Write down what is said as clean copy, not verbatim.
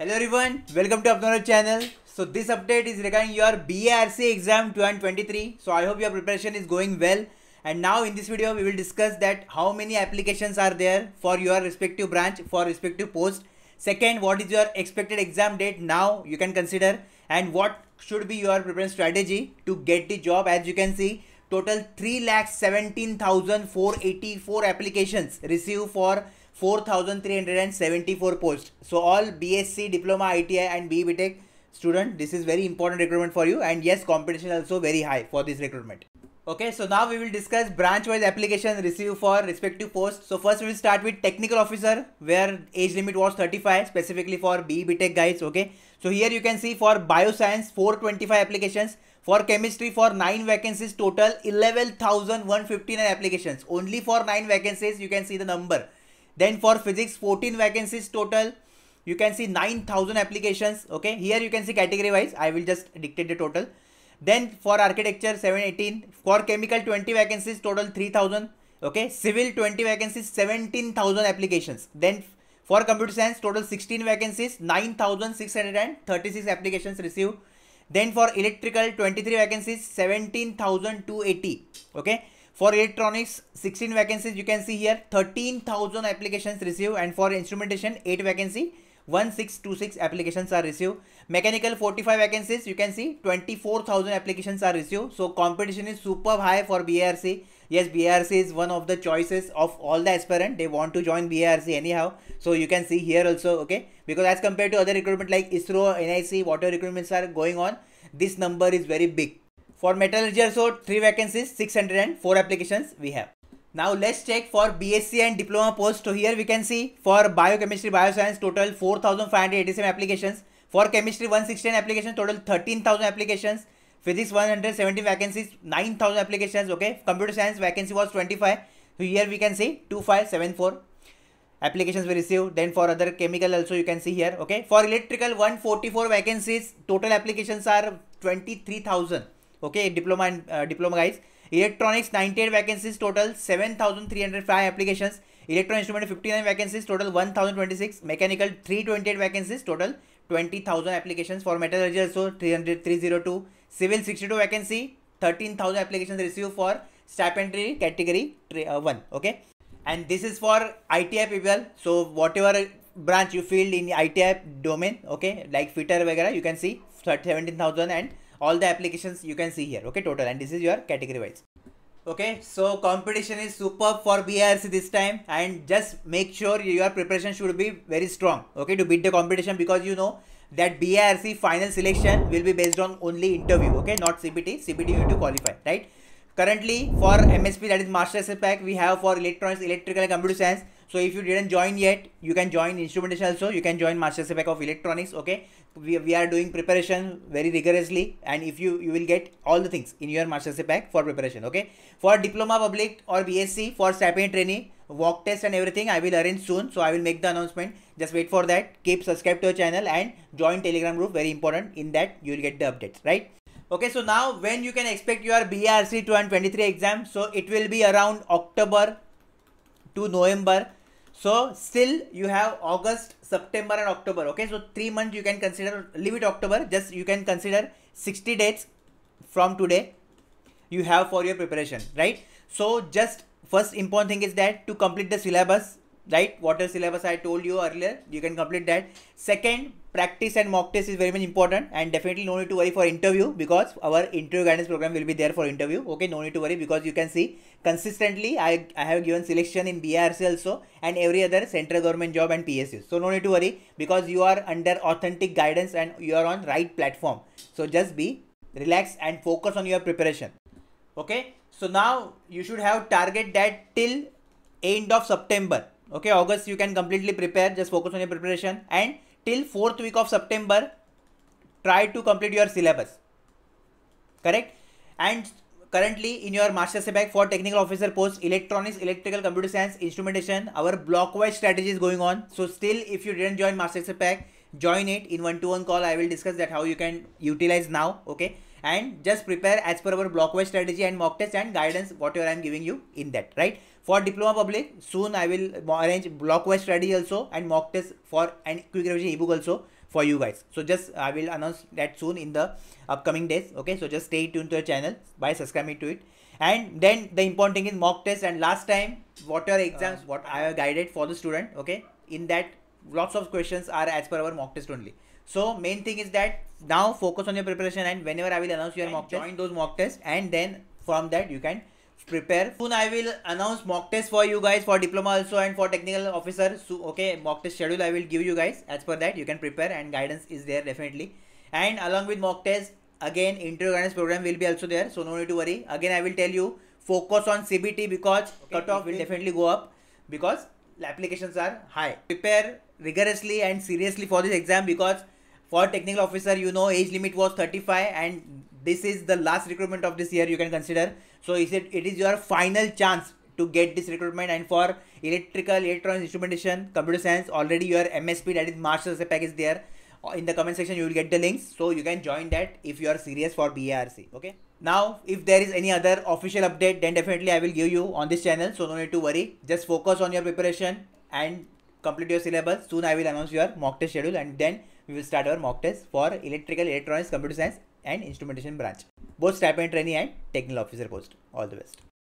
Hello everyone, welcome to Apnono channel. So this update is regarding your BARC exam 2023. So I hope your preparation is going well. And now in this video we will discuss that how many applications are there for your respective branch for respective post. Second, what is your expected exam date now you can consider, and what should be your preparation strategy to get the job. As you can see, total 3,17,484 applications received for 4,374 posts. So all BSc, Diploma, ITI and BE BTech student, this is very important recruitment for you, and yes, competition also very high for this recruitment. Okay, so now we will discuss branch-wise application received for respective posts. So first we will start with technical officer, where age limit was 35, specifically for BE BTech guys. Okay, so here you can see for bioscience 425 applications, for chemistry for 9 vacancies, total 11,159 applications. Only for 9 vacancies you can see the number. Then for physics 14 vacancies total, you can see 9,000 applications. Okay, here you can see category wise, I will just dictate the total. Then for architecture 718, for chemical 20 vacancies, total 3,000. Okay, civil 20 vacancies, 17,000 applications. Then for computer science total 16 vacancies, 9,636 applications received. Then for electrical 23 vacancies, 17,280. Okay, for electronics 16 vacancies, you can see here 13,000 applications received. And for instrumentation 8 vacancy, 1626 applications are received. Mechanical 45 vacancies, you can see 24,000 applications are received. So competition is superb high for BARC. Yes, BARC is one of the choices of all the aspirant. They want to join BARC anyhow. So you can see here also, okay, because as compared to other recruitment like ISRO, NIC, whatever recruitments are going on, this number is very big. For metallurgy also 3 vacancies, 604 applications we have. Now let's check for BSc and diploma post. So here we can see for biochemistry, bioscience total 4,587 applications. For chemistry 116 applications, total 13,000 applications. Physics 170 vacancies, 9,000 applications. Okay, computer science vacancy was 25. So here we can see 2574 applications we received. Then for other chemical also you can see here. Okay, for electrical 144 vacancies, total applications are 23,000. Okay, diploma and diploma guys. Electronics 98 vacancies, total 7,305 applications. Electron instrument 59 vacancies, total 1,026. Mechanical 328 vacancies, total 20,000 applications. For metallurgy also 302. Civil 62 vacancy, 13,000 applications received for stipendary category 1. Okay, and this is for ITI people. So whatever branch you filled in ITI domain, okay, like fitter vagara, you can see 17,000 and all the applications you can see here. Okay, total, and this is your category wise. Okay, so competition is superb for BARC this time, and just make sure your preparation should be very strong, okay, to beat the competition, because you know that BARC final selection will be based on only interview, okay, not CPT. CPT you need to qualify, right? Currently for MSP, that is Master SC Pack, we have for electronics, electrical and computer science. So if you didn't join yet, you can join instrumentation also. You can join Master SC Pack of electronics. Okay, we are doing preparation very rigorously, and if you will get all the things in your Master SC Pack for preparation. Okay, for diploma public or BSc, for stipend trainee, walk test and everything I will arrange soon. So I will make the announcement. Just wait for that. Keep subscribed to our channel and join Telegram group. Very important. In that you will get the updates, right? Okay, so now when you can expect your BARC 2023 exam? So it will be around October to November. So still you have August, September and October. Okay, so 3 months you can consider, leave it October, just you can consider 60 days from today you have for your preparation, right? So just first important thing is that to complete the syllabus, right? Whatever syllabus I told you earlier, you can complete that. Second, practice and mock test is very much important, and definitely no need to worry for interview, because our interview guidance program will be there for interview. Okay, no need to worry, because you can see consistently I have given selection in BARC also and every other central government job and PSUs. So no need to worry, because you are under authentic guidance and you are on right platform. So just be relaxed and focus on your preparation. Okay, so now you should have target that till end of September. Okay, August you can completely prepare, just focus on your preparation, and till 4th week of September try to complete your syllabus, correct? And currently in your Master SC Pack for technical officer post, electronics, electrical, computer science, instrumentation, our block wise strategy is going on. So still if you didn't join Master SC Pack, join it. In 1-to-1 call I will discuss that how you can utilize now. Okay, and just prepare as per our block wise strategy and mock test and guidance whatever I am giving you in that, right? For diploma public, soon I will arrange block wise strategy also and mock test for and quick revision ebook also for you guys. So just I will announce that soon in the upcoming days. Okay, so just stay tuned to the channel by subscribing to it. And then the important thing is mock test. And last time, what your exams, what I have guided for the student, okay, in that lots of questions are as per our mock test only. So main thing is that now focus on your preparation, and whenever I will announce your mock test, join those mock tests, and then from that you can prepare. Soon I will announce mock test for you guys for diploma also and for technical officer. So okay, mock test schedule I will give you guys. As per that you can prepare, and guidance is there definitely. And along with mock test, again interview guidance program will be also there, so no need to worry. Again I will tell you, focus on CBT because cutoff will definitely go up because applications are high. Prepare rigorously and seriously for this exam because for technical officer, you know, age limit was 35 and this is the last recruitment of this year, you can consider. So it is your final chance to get this recruitment. And for electrical, electronics, instrumentation, computer science, already your MSP, that is master's package there. In the comment section you will get the links, so you can join that if you are serious for BARC. Okay, now if there is any other official update, then definitely I will give you on this channel, so no need to worry. Just focus on your preparation and complete your syllabus. Soon I will announce your mock test schedule, and then we will start our mock test for electrical, electronics, computer science and instrumentation branch, both stipend trainee and technical officer post. All the best.